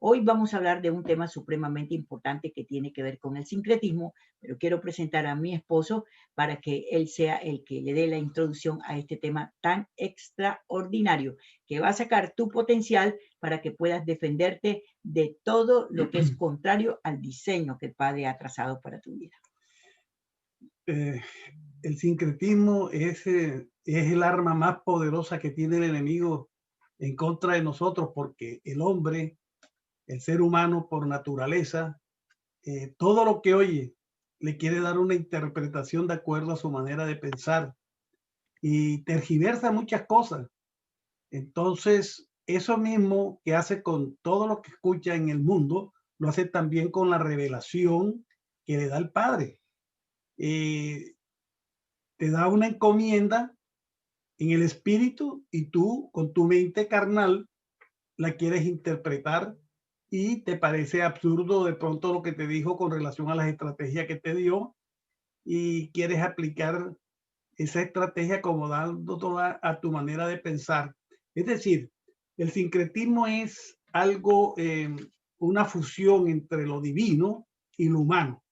Hoy vamos a hablar de un tema supremamente importante que tiene que ver con el sincretismo, pero quiero presentar a mi esposo para que él sea el que le dé la introducción a este tema tan extraordinario, que va a sacar tu potencial para que puedas defenderte de todo lo que es contrario al diseño que el Padre ha trazado para tu vida. eh, el sincretismo es el arma más poderosa que tiene el enemigo en contra de nosotros, porque el hombre, el ser humano por naturaleza, todo lo que oye le quiere dar una interpretación de acuerdo a su manera de pensar y tergiversa muchas cosas. Entonces, eso mismo que hace con todo lo que escucha en el mundo, lo hace también con la revelación que le da el Padre. Eh, Te da una encomienda en el espíritu y tú con tu mente carnal la quieres interpretar y te parece absurdo de pronto lo que te dijo con relación a las estrategias que te dio y quieres aplicar esa estrategia acomodando toda a tu manera de pensar. Es decir, el sincretismo es algo, una fusión entre lo divino y lo humano.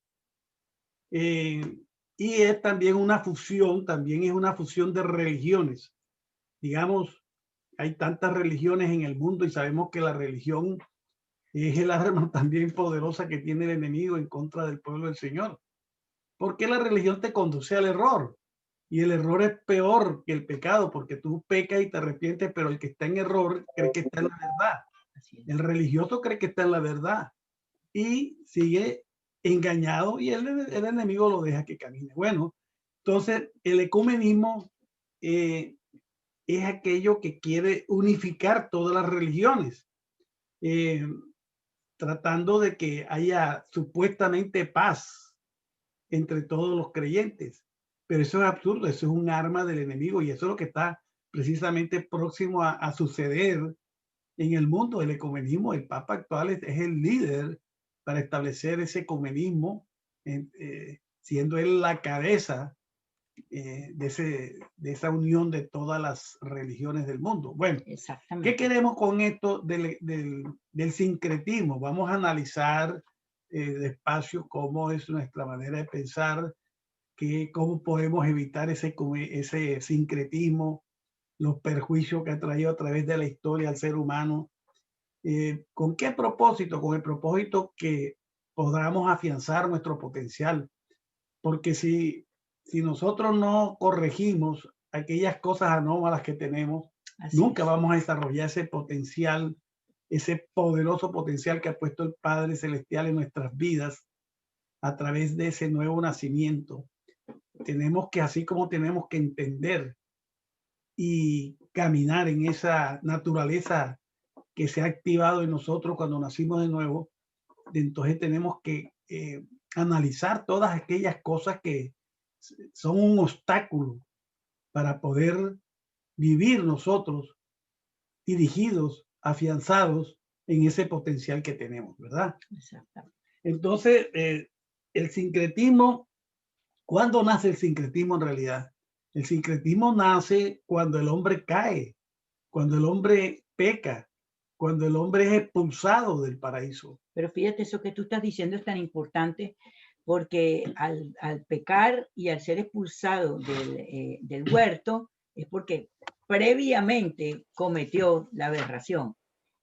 Eh, y es también una fusión, también es una fusión de religiones. Digamos, hay tantas religiones en el mundo y sabemos que la religión es el arma también poderosa que tiene el enemigo en contra del pueblo del Señor. Porque la religión te conduce al error. Y el error es peor que el pecado, porque tú pecas y te arrepientes, pero el que está en error cree que está en la verdad. Así es. El religioso cree que está en la verdad y sigue engañado y el enemigo lo deja que camine. Bueno, entonces el ecumenismo eh, es aquello que quiere unificar todas las religiones, eh, tratando de que haya supuestamente paz entre todos los creyentes. Pero eso es absurdo, eso es un arma del enemigo y eso es lo que está precisamente próximo a suceder en el mundo. El ecumenismo, el Papa actual es el líder para establecer ese ecumenismo, siendo él la cabeza de esa unión de todas las religiones del mundo. Bueno, ¿qué Exactamente. queremos con esto del sincretismo? Vamos a analizar despacio cómo es nuestra manera de pensar, cómo podemos evitar ese sincretismo, los perjuicios que ha traído a través de la historia al ser humano. ¿Con qué propósito? Con el propósito que podamos afianzar nuestro potencial, porque si nosotros no corregimos aquellas cosas anómalas que tenemos, Así nunca es. vamos a desarrollar ese potencial, ese poderoso potencial que ha puesto el Padre Celestial en nuestras vidas a través de ese nuevo nacimiento. Tenemos que, así como tenemos que entender y caminar en esa naturaleza que se ha activado en nosotros cuando nacimos de nuevo, entonces tenemos que analizar todas aquellas cosas que son un obstáculo para poder vivir nosotros dirigidos, afianzados en ese potencial que tenemos, ¿verdad? Exactamente. Entonces, el sincretismo, ¿cuándo nace el sincretismo en realidad? El sincretismo nace cuando el hombre cae, cuando el hombre peca, cuando el hombre es expulsado del paraíso. Pero fíjate, eso que tú estás diciendo es tan importante porque al pecar y al ser expulsado del huerto es porque previamente cometió la aberración.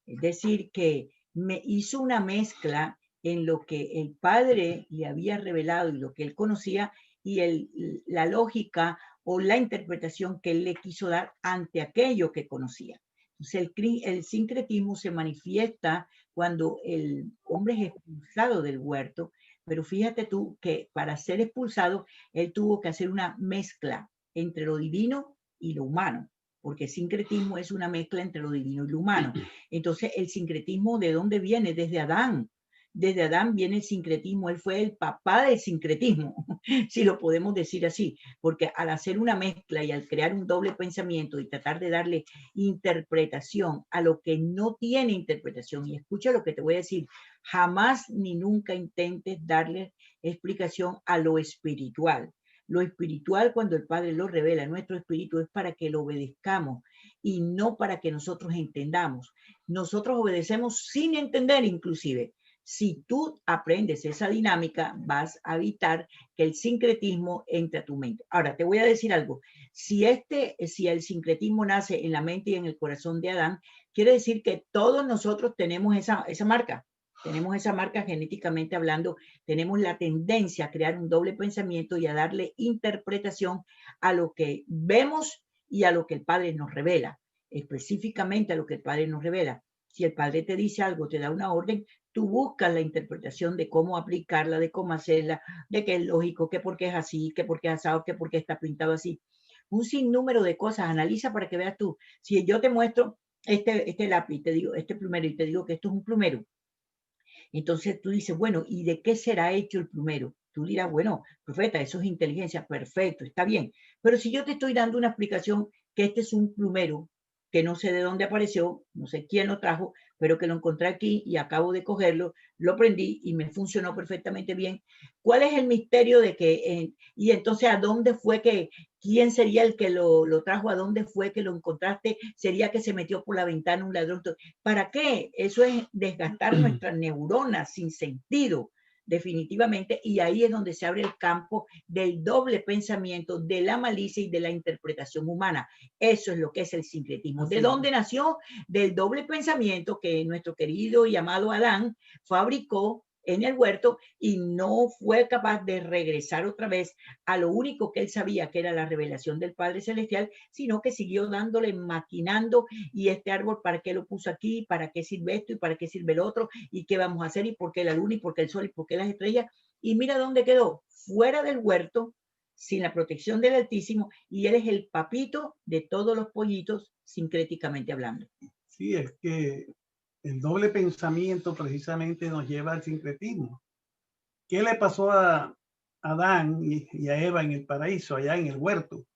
Es decir, que me hizo una mezcla en lo que el padre le había revelado y lo que él conocía y la lógica o la interpretación que él le quiso dar ante aquello que conocía. Entonces, el sincretismo se manifiesta cuando el hombre es expulsado del huerto, pero fíjate tú que para ser expulsado, él tuvo que hacer una mezcla entre lo divino y lo humano, porque el sincretismo es una mezcla entre lo divino y lo humano. Entonces, el sincretismo, ¿de dónde viene? Desde Adán. Desde Adán viene el sincretismo, él fue el papá del sincretismo, si lo podemos decir así, porque al hacer una mezcla y al crear un doble pensamiento y tratar de darle interpretación a lo que no tiene interpretación, y escucha lo que te voy a decir, jamás ni nunca intentes darle explicación a lo espiritual. Lo espiritual, cuando el Padre lo revela, nuestro espíritu es para que lo obedezcamos. y no para que nosotros entendamos. Nosotros obedecemos sin entender inclusive. Si tú aprendes esa dinámica, vas a evitar que el sincretismo entre a tu mente. Ahora, te voy a decir algo. Si el sincretismo nace en la mente y en el corazón de Adán, quiere decir que todos nosotros tenemos esa marca. Tenemos esa marca genéticamente hablando, tenemos la tendencia a crear un doble pensamiento y a darle interpretación a lo que vemos y a lo que el Padre nos revela, específicamente a lo que el Padre nos revela. Si el Padre te dice algo, te da una orden, tú buscas la interpretación de cómo aplicarla, de cómo hacerla, de qué es lógico, que por qué es así, que por qué es asado, que por qué está pintado así. Un sinnúmero de cosas, analiza para que veas tú. Si yo te muestro este lápiz, te digo, este plumero, y te digo que esto es un plumero, entonces tú dices, bueno, ¿y de qué será hecho el plumero? Tú dirás, bueno, profeta, eso es inteligencia, perfecto, está bien. Pero si yo te estoy dando una explicación que este es un plumero, que no sé de dónde apareció, no sé quién lo trajo, pero que lo encontré aquí y acabo de cogerlo, lo prendí y me funcionó perfectamente bien. ¿Cuál es el misterio de que, y entonces a dónde fue que, quién sería el que lo trajo, a dónde fue que lo encontraste? ¿Sería que se metió por la ventana un ladrón? ¿Para qué? Eso es desgastar nuestras neuronas sin sentido, definitivamente, y ahí es donde se abre el campo del doble pensamiento, de la malicia y de la interpretación humana. Eso es lo que es el sincretismo. ¿De dónde nació? Del doble pensamiento que nuestro querido y amado Adán fabricó en el huerto y no fue capaz de regresar otra vez a lo único que él sabía, que era la revelación del Padre Celestial, sino que siguió dándole, maquinando, y este árbol, ¿para qué lo puso aquí? ¿Para qué sirve esto? ¿Y para qué sirve el otro? ¿Y qué vamos a hacer? ¿Y por qué la luna? ¿Y por qué el sol? ¿Y por qué las estrellas? Y mira dónde quedó, fuera del huerto, sin la protección del Altísimo, y él es el papito de todos los pollitos, sincréticamente hablando. Sí, es que el doble pensamiento precisamente nos lleva al sincretismo. ¿Qué le pasó a Adán y a Eva en el paraíso, allá en el huerto?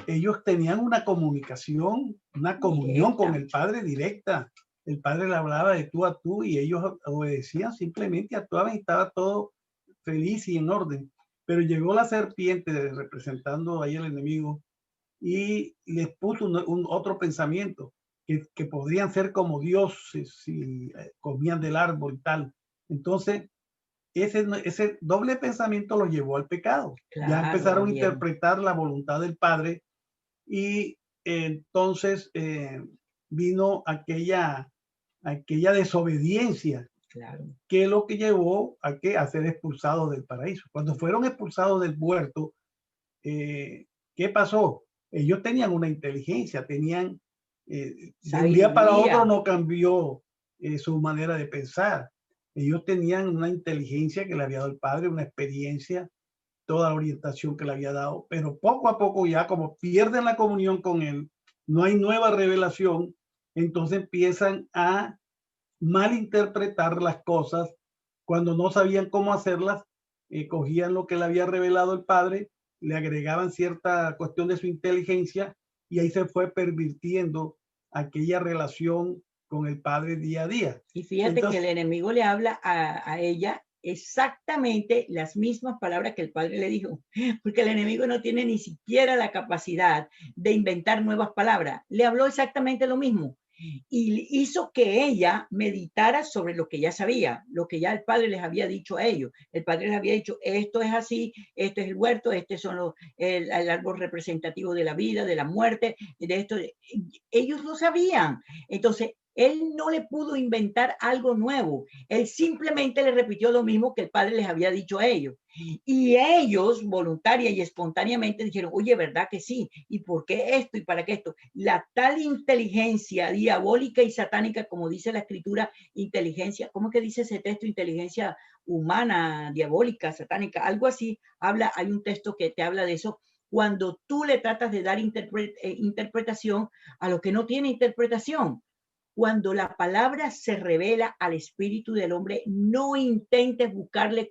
Ellos tenían una comunicación, una comunión con el Padre directa. El Padre le hablaba de tú a tú y ellos obedecían, simplemente actuaban y estaba todo feliz y en orden. Pero llegó la serpiente representando ahí el enemigo y les puso otro pensamiento, que podrían ser como dioses si comían del árbol y tal. Entonces, ese doble pensamiento los llevó al pecado. Claro, ya empezaron a bien. interpretar la voluntad del Padre y entonces vino aquella desobediencia, Claro. que es lo que llevó a ser expulsados del paraíso. Cuando fueron expulsados del huerto, ¿qué pasó? Ellos tenían una inteligencia, tenían, de un día para otro no cambió su manera de pensar. Ellos tenían una inteligencia que le había dado el Padre, una experiencia, toda la orientación que le había dado, pero poco a poco ya como pierden la comunión con Él, no hay nueva revelación, entonces empiezan a malinterpretar las cosas cuando no sabían cómo hacerlas, cogían lo que le había revelado el Padre, le agregaban cierta cuestión de su inteligencia y ahí se fue pervirtiendo aquella relación con el Padre día a día. Y fíjate que el enemigo le habla a ella exactamente las mismas palabras que el padre le dijo, porque el enemigo no tiene ni siquiera la capacidad de inventar nuevas palabras. Le habló exactamente lo mismo y hizo que ella meditara sobre lo que ya sabía, lo que ya el padre les había dicho a ellos. El padre les había dicho, esto es así, este es el huerto, este son el árbol representativo de la vida, de la muerte, de esto. Ellos lo sabían. Entonces, él no le pudo inventar algo nuevo. Él simplemente le repitió lo mismo que el padre les había dicho a ellos. Y ellos, voluntaria y espontáneamente, dijeron, oye, ¿verdad que sí? ¿Y por qué esto? ¿Y para qué esto? La tal inteligencia diabólica y satánica, como dice la escritura, inteligencia, ¿cómo que dice ese texto? Inteligencia humana, diabólica, satánica, algo así. Hay un texto que te habla de eso. Cuando tú le tratas de dar interpretación a lo que no tiene interpretación. Cuando la palabra se revela al espíritu del hombre, no intentes buscarle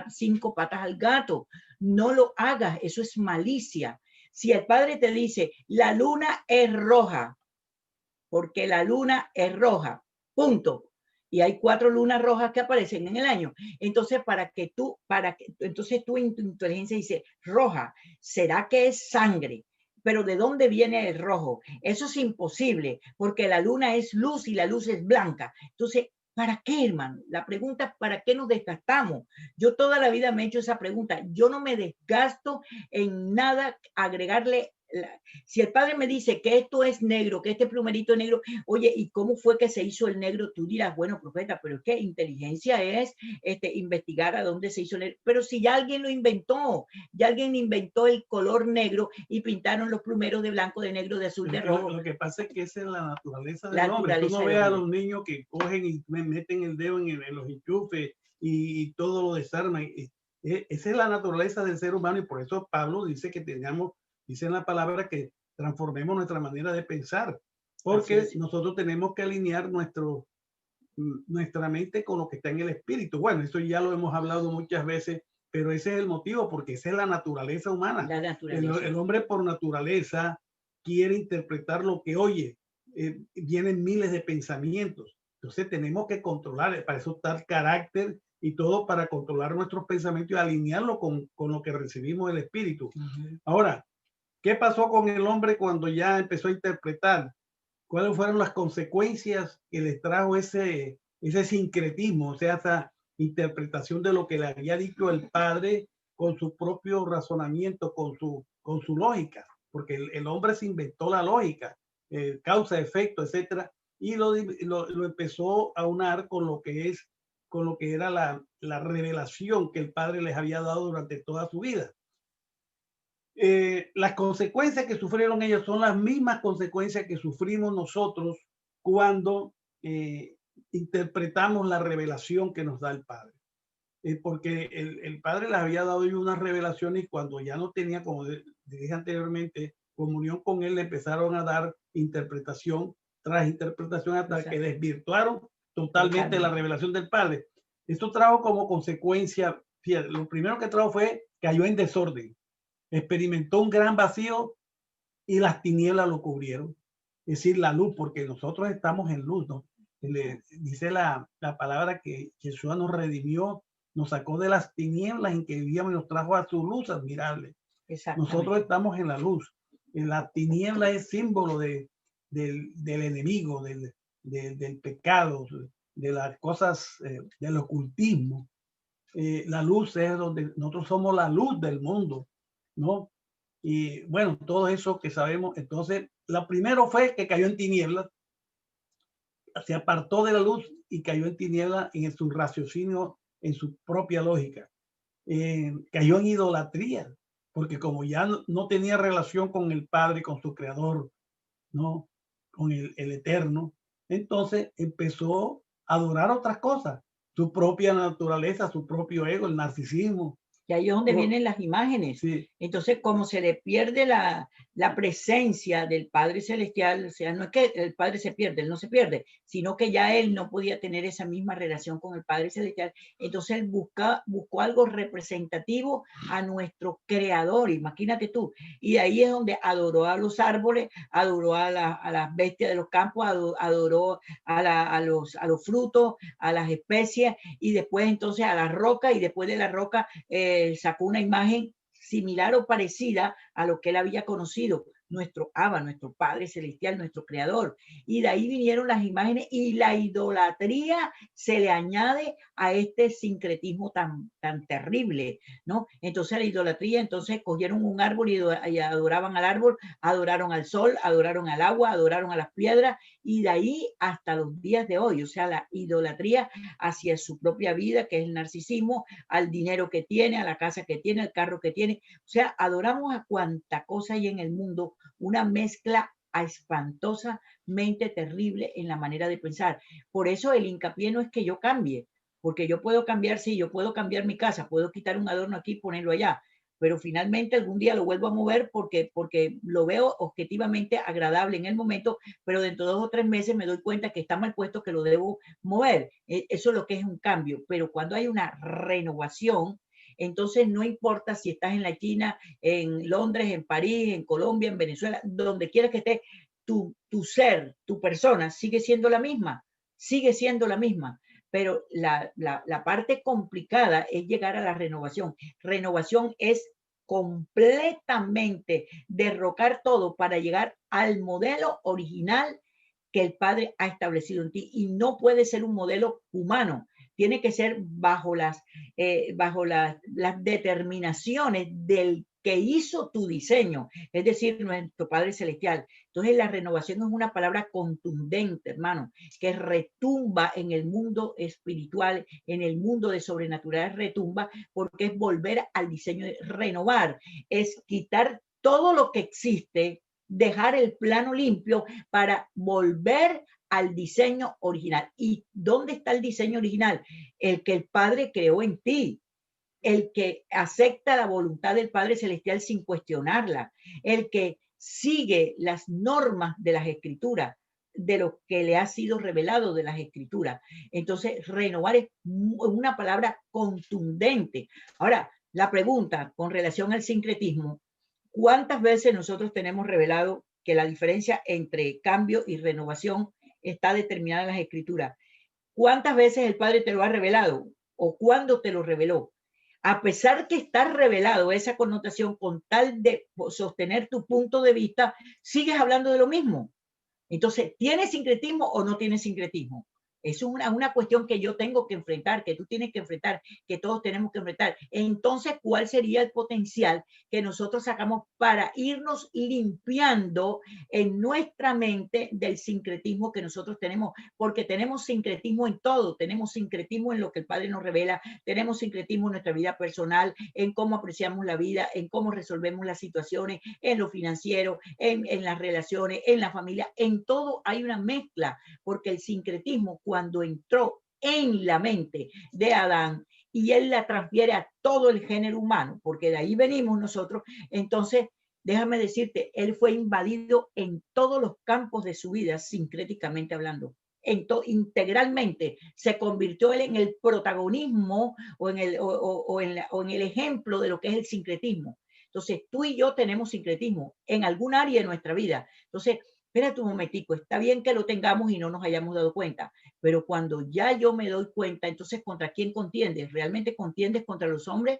5 patas al gato. No lo hagas, eso es malicia. Si el padre te dice, la luna es roja, porque la luna es roja, punto. Y hay 4 lunas rojas que aparecen en el año. Entonces, entonces tú en tu inteligencia dice, roja, ¿será que es sangre? pero ¿de dónde viene el rojo? Eso es imposible, porque la luna es luz y la luz es blanca. Entonces, ¿para qué, hermano? La pregunta es, ¿para qué nos desgastamos? Yo toda la vida me he hecho esa pregunta. Yo no me desgasto en nada agregarle. Si el padre me dice que esto es negro, que este plumerito es negro, oye, ¿y cómo fue que se hizo el negro? Tú dirás, bueno, profeta, pero es que inteligencia es investigar a dónde se hizo el negro. Pero si ya alguien lo inventó, ya alguien inventó el color negro y pintaron los plumeros de blanco, de negro, de azul, de rojo. Lo que pasa es que esa es la naturaleza La del hombre. Tú naturaleza no del ves a hombre. los niños que cogen y meten el dedo en los enchufes y todo lo desarman. Esa es la naturaleza del ser humano y por eso Pablo dice que tengamos, dice en la palabra que transformemos nuestra manera de pensar, porque nosotros tenemos que alinear nuestra mente con lo que está en el espíritu. Bueno, eso ya lo hemos hablado muchas veces, pero ese es el motivo, porque esa es la naturaleza humana. La naturaleza. El hombre por naturaleza quiere interpretar lo que oye. Vienen miles de pensamientos. Entonces tenemos que controlar, para eso está el carácter y todo para controlar nuestros pensamientos y alinearlo con lo que recibimos del espíritu. Ahora, ¿qué pasó con el hombre cuando ya empezó a interpretar? ¿Cuáles fueron las consecuencias que les trajo ese sincretismo, o sea, esa interpretación de lo que le había dicho el padre con su propio razonamiento, con su lógica? Porque el hombre se inventó la lógica, causa, efecto, etcétera, y lo empezó a unar con lo que es, con lo que era la revelación que el padre les había dado durante toda su vida. Las consecuencias que sufrieron ellos son las mismas consecuencias que sufrimos nosotros cuando interpretamos la revelación que nos da el Padre. Porque el Padre les había dado una revelación y cuando ya no tenía, como dije anteriormente, comunión con Él, le empezaron a dar interpretación tras interpretación hasta que desvirtuaron totalmente la revelación del Padre. Esto trajo como consecuencia, fíjate, lo primero que trajo fue cayó en desorden, experimentó un gran vacío y las tinieblas lo cubrieron. Es decir, la luz, porque nosotros estamos en luz, ¿no? Dice la palabra que Jesús nos redimió, nos sacó de las tinieblas en que vivíamos y nos trajo a su luz admirable. Nosotros estamos en la luz. En la tiniebla es símbolo del enemigo, del pecado, de las cosas, del ocultismo. La luz es donde nosotros somos la luz del mundo, ¿no? Y bueno, todo eso que sabemos. Entonces, lo primero fue que cayó en tinieblas, se apartó de la luz y cayó en tinieblas en su raciocinio, en su propia lógica. Cayó en idolatría, porque como ya no tenía relación con el Padre, con su Creador, ¿no? Con el Eterno, entonces empezó a adorar otras cosas, su propia naturaleza, su propio ego, el narcisismo. Y ahí es donde vienen las imágenes. Sí. Entonces, como se le pierde la presencia del Padre Celestial, o sea, no es que el Padre se pierde, él no se pierde, sino que ya él no podía tener esa misma relación con el Padre Celestial. Entonces, él buscó algo representativo a nuestro Creador, imagínate tú. Y ahí es donde adoró a los árboles, adoró a las bestias de los campos, adoró a los frutos, a las especies, y después entonces a la roca, y después de la roca sacó una imagen similar o parecida a lo que él había conocido, nuestro Abba, nuestro Padre Celestial, nuestro Creador. Y de ahí vinieron las imágenes y la idolatría se le añade a este sincretismo tan terrible, ¿no? Entonces la idolatría, entonces cogieron un árbol y adoraban al árbol, adoraron al sol, adoraron al agua, adoraron a las piedras, y de ahí hasta los días de hoy, o sea, la idolatría hacia su propia vida, que es el narcisismo, al dinero que tiene, a la casa que tiene, al carro que tiene. O sea, adoramos a cuanta cosa hay en el mundo, una mezcla espantosamente terrible en la manera de pensar. Por eso el hincapié no es que yo cambie, porque yo puedo cambiar, sí, yo puedo cambiar mi casa, puedo quitar un adorno aquí y ponerlo allá, pero finalmente algún día lo vuelvo a mover porque lo veo objetivamente agradable en el momento, pero dentro de 2 o 3 meses me doy cuenta que está mal puesto, que lo debo mover. Eso es lo que es un cambio, pero cuando hay una renovación, entonces no importa si estás en la China, en Londres, en París, en Colombia, en Venezuela, donde quieras que estés, tu ser, tu persona sigue siendo la misma, pero la parte complicada es llegar a la renovación. Renovación es completamente derrocar todo para llegar al modelo original que el Padre ha establecido en ti. Y no puede ser un modelo humano, tiene que ser bajo las determinaciones del que hizo tu diseño, es decir, nuestro Padre Celestial. Entonces la renovación es una palabra contundente, hermano, que retumba en el mundo espiritual, en el mundo de sobrenatural retumba, porque es volver al diseño, de renovar, es quitar todo lo que existe, dejar el plano limpio para volver al diseño original. ¿Y dónde está el diseño original? El que el Padre creó en ti, el que acepta la voluntad del Padre Celestial sin cuestionarla, el que sigue las normas de las Escrituras, de lo que le ha sido revelado de las Escrituras. Entonces, renovar es una palabra contundente. Ahora, la pregunta con relación al sincretismo, ¿cuántas veces nosotros tenemos revelado que la diferencia entre cambio y renovación está determinada en las Escrituras? ¿Cuántas veces el Padre te lo ha revelado? ¿O cuándo te lo reveló? A pesar que está revelado esa connotación con tal de sostener tu punto de vista, sigues hablando de lo mismo. Entonces, ¿tiene sincretismo o no tiene sincretismo? Es una cuestión que yo tengo que enfrentar, que tú tienes que enfrentar, que todos tenemos que enfrentar. Entonces, ¿cuál sería el potencial que nosotros sacamos para irnos limpiando en nuestra mente del sincretismo que nosotros tenemos? Porque tenemos sincretismo en todo, tenemos sincretismo en lo que el Padre nos revela, tenemos sincretismo en nuestra vida personal, en cómo apreciamos la vida, en cómo resolvemos las situaciones, en lo financiero, en las relaciones, en la familia, en todo hay una mezcla, porque el sincretismo, cuando entró en la mente de Adán y él la transfiere a todo el género humano, porque de ahí venimos nosotros, entonces déjame decirte, él fue invadido en todos los campos de su vida, sincréticamente hablando. Integralmente se convirtió él en el protagonismo o en el ejemplo de lo que es el sincretismo. Entonces, tú y yo tenemos sincretismo en algún área de nuestra vida. Entonces, espérate un momentico, está bien que lo tengamos y no nos hayamos dado cuenta, pero cuando ya yo me doy cuenta, entonces, ¿contra quién contiendes? ¿Realmente contiendes contra los hombres?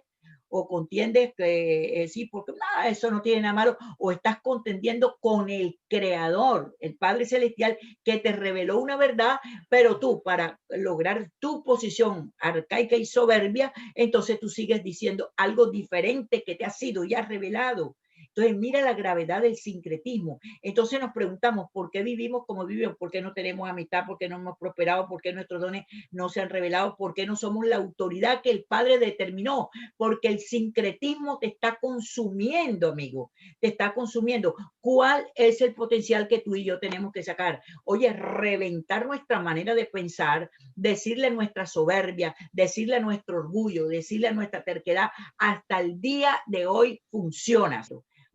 ¿O contiendes que sí, porque eso no tiene nada malo? ¿O estás contendiendo con el Creador, el Padre Celestial, que te reveló una verdad, pero tú, para lograr tu posición arcaica y soberbia, entonces tú sigues diciendo algo diferente que te ha sido ya revelado? Entonces, mira la gravedad del sincretismo. Entonces nos preguntamos, ¿por qué vivimos como vivimos? ¿Por qué no tenemos amistad? ¿Por qué no hemos prosperado? ¿Por qué nuestros dones no se han revelado? ¿Por qué no somos la autoridad que el Padre determinó? Porque el sincretismo te está consumiendo, amigo. Te está consumiendo. ¿Cuál es el potencial que tú y yo tenemos que sacar? Oye, reventar nuestra manera de pensar, decirle a nuestra soberbia, decirle a nuestro orgullo, decirle a nuestra terquedad, hasta el día de hoy funciona.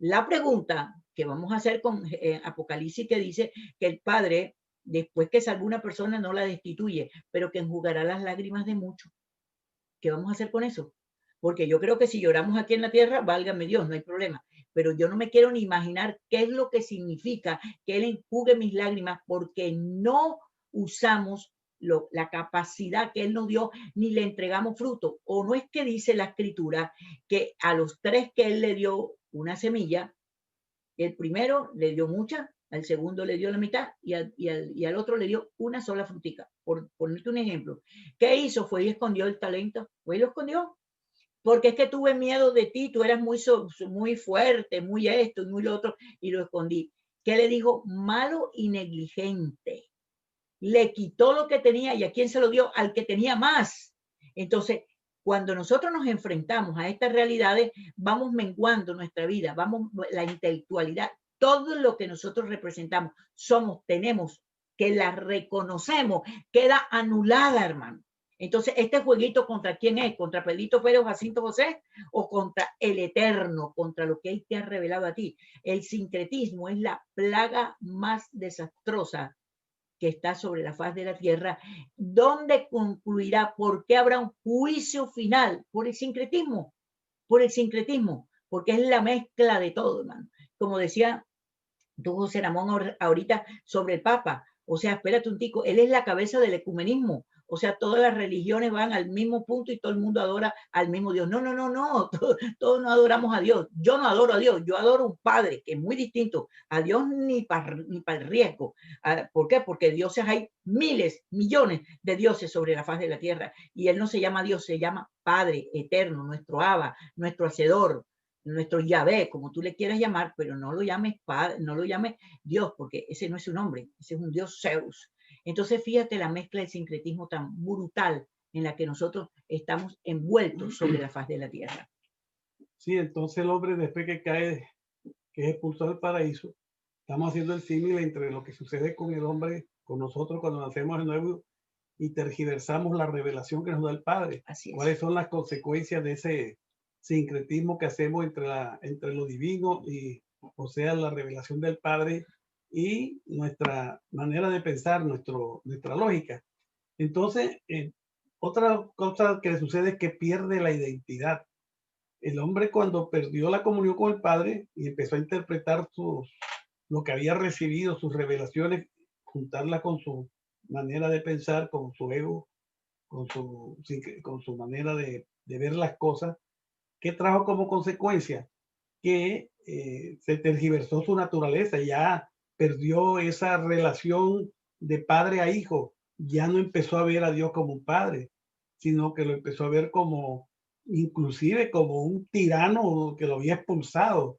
La pregunta que vamos a hacer con Apocalipsis, que dice que el Padre, después que salva una persona, no la destituye, pero que enjugará las lágrimas de muchos. ¿Qué vamos a hacer con eso? Porque yo creo que si lloramos aquí en la tierra, válgame Dios, no hay problema. Pero yo no me quiero ni imaginar qué es lo que significa que Él enjugue mis lágrimas, porque no usamos la capacidad que Él nos dio, ni le entregamos fruto. O no es que dice la Escritura que a los tres que Él le dio una semilla, el primero le dio mucha, al segundo le dio la mitad y al otro le dio una sola frutica. Por ponerte un ejemplo. ¿Qué hizo? Fue y escondió el talento. Fue y lo escondió. Porque es que tuve miedo de ti, tú eras muy fuerte, muy esto y muy lo otro, y lo escondí. ¿Qué le dijo? Malo y negligente. Le quitó lo que tenía, y ¿a quién se lo dio? Al que tenía más. Entonces, cuando nosotros nos enfrentamos a estas realidades, vamos menguando nuestra vida, vamos la intelectualidad, todo lo que nosotros representamos, tenemos que la reconocemos, queda anulada, hermano. Entonces, este jueguito, ¿contra quién es? ¿Contra Pedrito Pérez o Jacinto José? ¿O contra el Eterno? ¿Contra lo que Él te ha revelado a ti? El sincretismo es la plaga más desastrosa que está sobre la faz de la tierra, ¿dónde concluirá? ¿Por qué habrá un juicio final? Por el sincretismo, porque es la mezcla de todo, hermano. Como decía tú, José Ramón, ahorita sobre el Papa. O sea, espérate un tico, él es la cabeza del ecumenismo. O sea, todas las religiones van al mismo punto y todo el mundo adora al mismo Dios. No, no, no, no, todos no adoramos a Dios. Yo no adoro a Dios, yo adoro a un Padre, que es muy distinto a Dios ni para el riesgo. ¿Por qué? Porque dioses hay miles, millones de dioses sobre la faz de la tierra y Él no se llama Dios, se llama Padre eterno, nuestro Abba, nuestro Hacedor, nuestro Yahvé, como tú le quieras llamar, pero no lo llames Padre, no lo llames Dios, porque ese no es su nombre, ese es un Dios Zeus. Entonces, fíjate la mezcla del sincretismo tan brutal en la que nosotros estamos envueltos sobre la faz de la tierra. Sí, entonces el hombre después que cae, que es expulsado del paraíso, estamos haciendo el símil entre lo que sucede con el hombre, con nosotros cuando nacemos de nuevo y tergiversamos la revelación que nos da el Padre. Así es. ¿Cuáles son las consecuencias de ese sincretismo que hacemos entre lo divino y, o sea, la revelación del Padre y nuestra manera de pensar, nuestra lógica? Entonces, otra cosa que le sucede es que pierde la identidad. El hombre cuando perdió la comunión con el Padre y empezó a interpretar lo que había recibido, sus revelaciones, juntarla con su manera de pensar, con su ego, con su manera de ver las cosas, ¿qué trajo como consecuencia? Que se tergiversó su naturaleza, ya perdió esa relación de padre a hijo, ya no empezó a ver a Dios como un padre, sino que lo empezó a ver como, inclusive como un tirano que lo había expulsado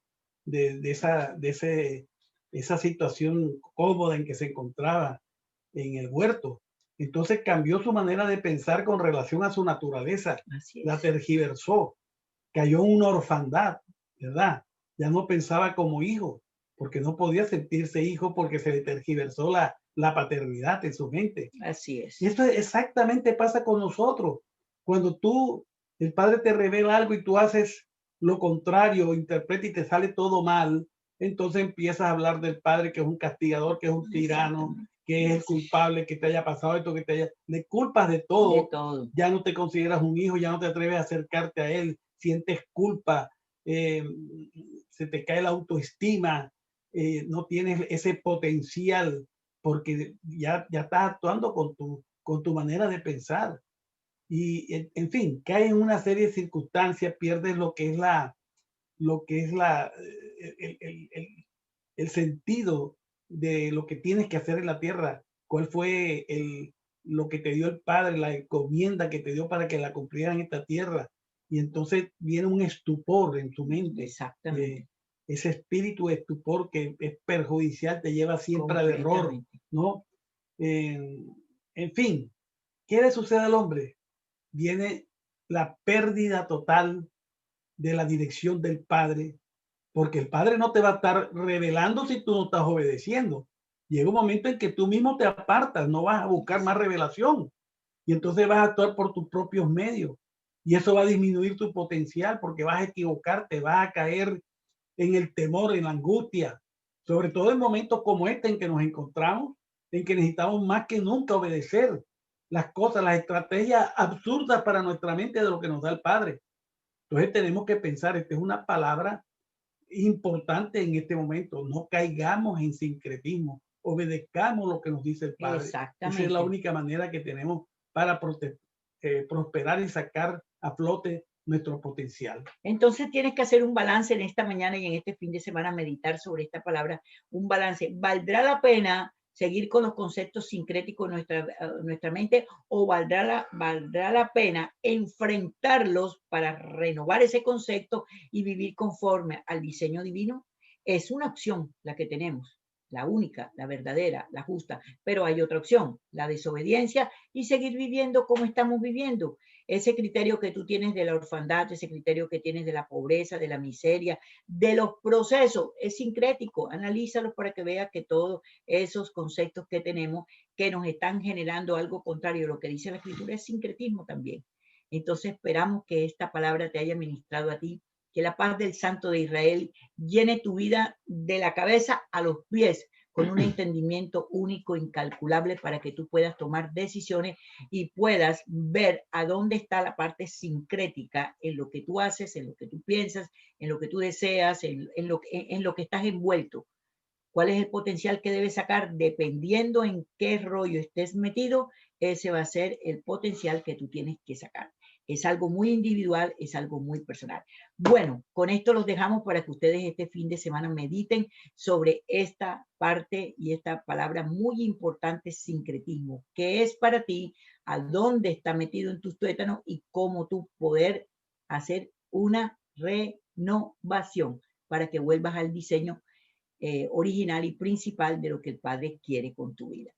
esa situación cómoda en que se encontraba en el huerto. Entonces cambió su manera de pensar con relación a su naturaleza, Así la es. tergiversó, cayó en una orfandad, ¿verdad? Ya no pensaba como hijo, porque no podía sentirse hijo porque se le tergiversó la paternidad en su mente. Así Y es. esto exactamente pasa con nosotros. Cuando el Padre te revela algo y tú haces lo contrario, interpreta y te sale todo mal, entonces empiezas a hablar del Padre que es un castigador, que es un tirano, que es el culpable, que te haya pasado esto, le culpas de De todo, todo. ya no te consideras un hijo, ya no te atreves a acercarte a él, sientes culpa, eh, se te cae la autoestima, no tienes ese potencial porque ya estás actuando con tu manera de pensar. Y en fin, cae en una serie de circunstancias, pierdes lo que es el sentido de lo que tienes que hacer en la tierra. ¿Cuál fue lo que te dio el Padre, la encomienda que te dio para que la cumplieran en esta tierra? Y entonces viene un estupor en tu mente. Exactamente. Ese espíritu de estupor que es perjudicial te lleva siempre al error, Completamente. ¿no? En fin, ¿qué le sucede al hombre? Viene la pérdida total de la dirección del Padre, porque el Padre no te va a estar revelando si tú no estás obedeciendo. Llega un momento en que tú mismo te apartas, no vas a buscar más revelación y entonces vas a actuar por tus propios medios y eso va a disminuir tu potencial porque vas a equivocarte, vas a caer en el temor, en la angustia, sobre todo en momentos como este en que nos encontramos, en que necesitamos más que nunca obedecer las cosas, las estrategias absurdas para nuestra mente de lo que nos da el Padre. Entonces tenemos que pensar, esta es una palabra importante en este momento, no caigamos en sincretismo, obedezcamos lo que nos dice el Padre. Esa es la Exactamente. única manera que tenemos para prosperar y sacar a flote nuestro potencial. Entonces tienes que hacer un balance en esta mañana y en este fin de semana, meditar sobre esta palabra, un balance. ¿Valdrá la pena seguir con los conceptos sincréticos en nuestra mente o valdrá la pena enfrentarlos para renovar ese concepto y vivir conforme al diseño divino? Es una opción la que tenemos, la única, la verdadera, la justa, pero hay otra opción, la desobediencia y seguir viviendo como estamos viviendo. Ese criterio que tú tienes de la orfandad, ese criterio que tienes de la pobreza, de la miseria, de los procesos, es sincrético. Analízalos para que veas que todos esos conceptos que tenemos que nos están generando algo contrario a lo que dice la escritura es sincretismo también. Entonces esperamos que esta palabra te haya ministrado a ti, que la paz del Santo de Israel llene tu vida de la cabeza a los pies con un entendimiento único, incalculable, para que tú puedas tomar decisiones y puedas ver a dónde está la parte sincrética en lo que tú haces, en lo que tú piensas, en lo que tú deseas, en lo que estás envuelto. ¿Cuál es el potencial que debes sacar dependiendo en qué rollo estés metido? ese va a ser el potencial que tú tienes que sacar. Es algo muy individual, es algo muy personal. Bueno, con esto los dejamos para que ustedes este fin de semana mediten sobre esta parte y esta palabra muy importante, sincretismo. ¿Qué es para ti? ¿A dónde está metido en tus tuétanos? Y cómo tú poder hacer una renovación para que vuelvas al diseño original y principal de lo que el Padre quiere con tu vida.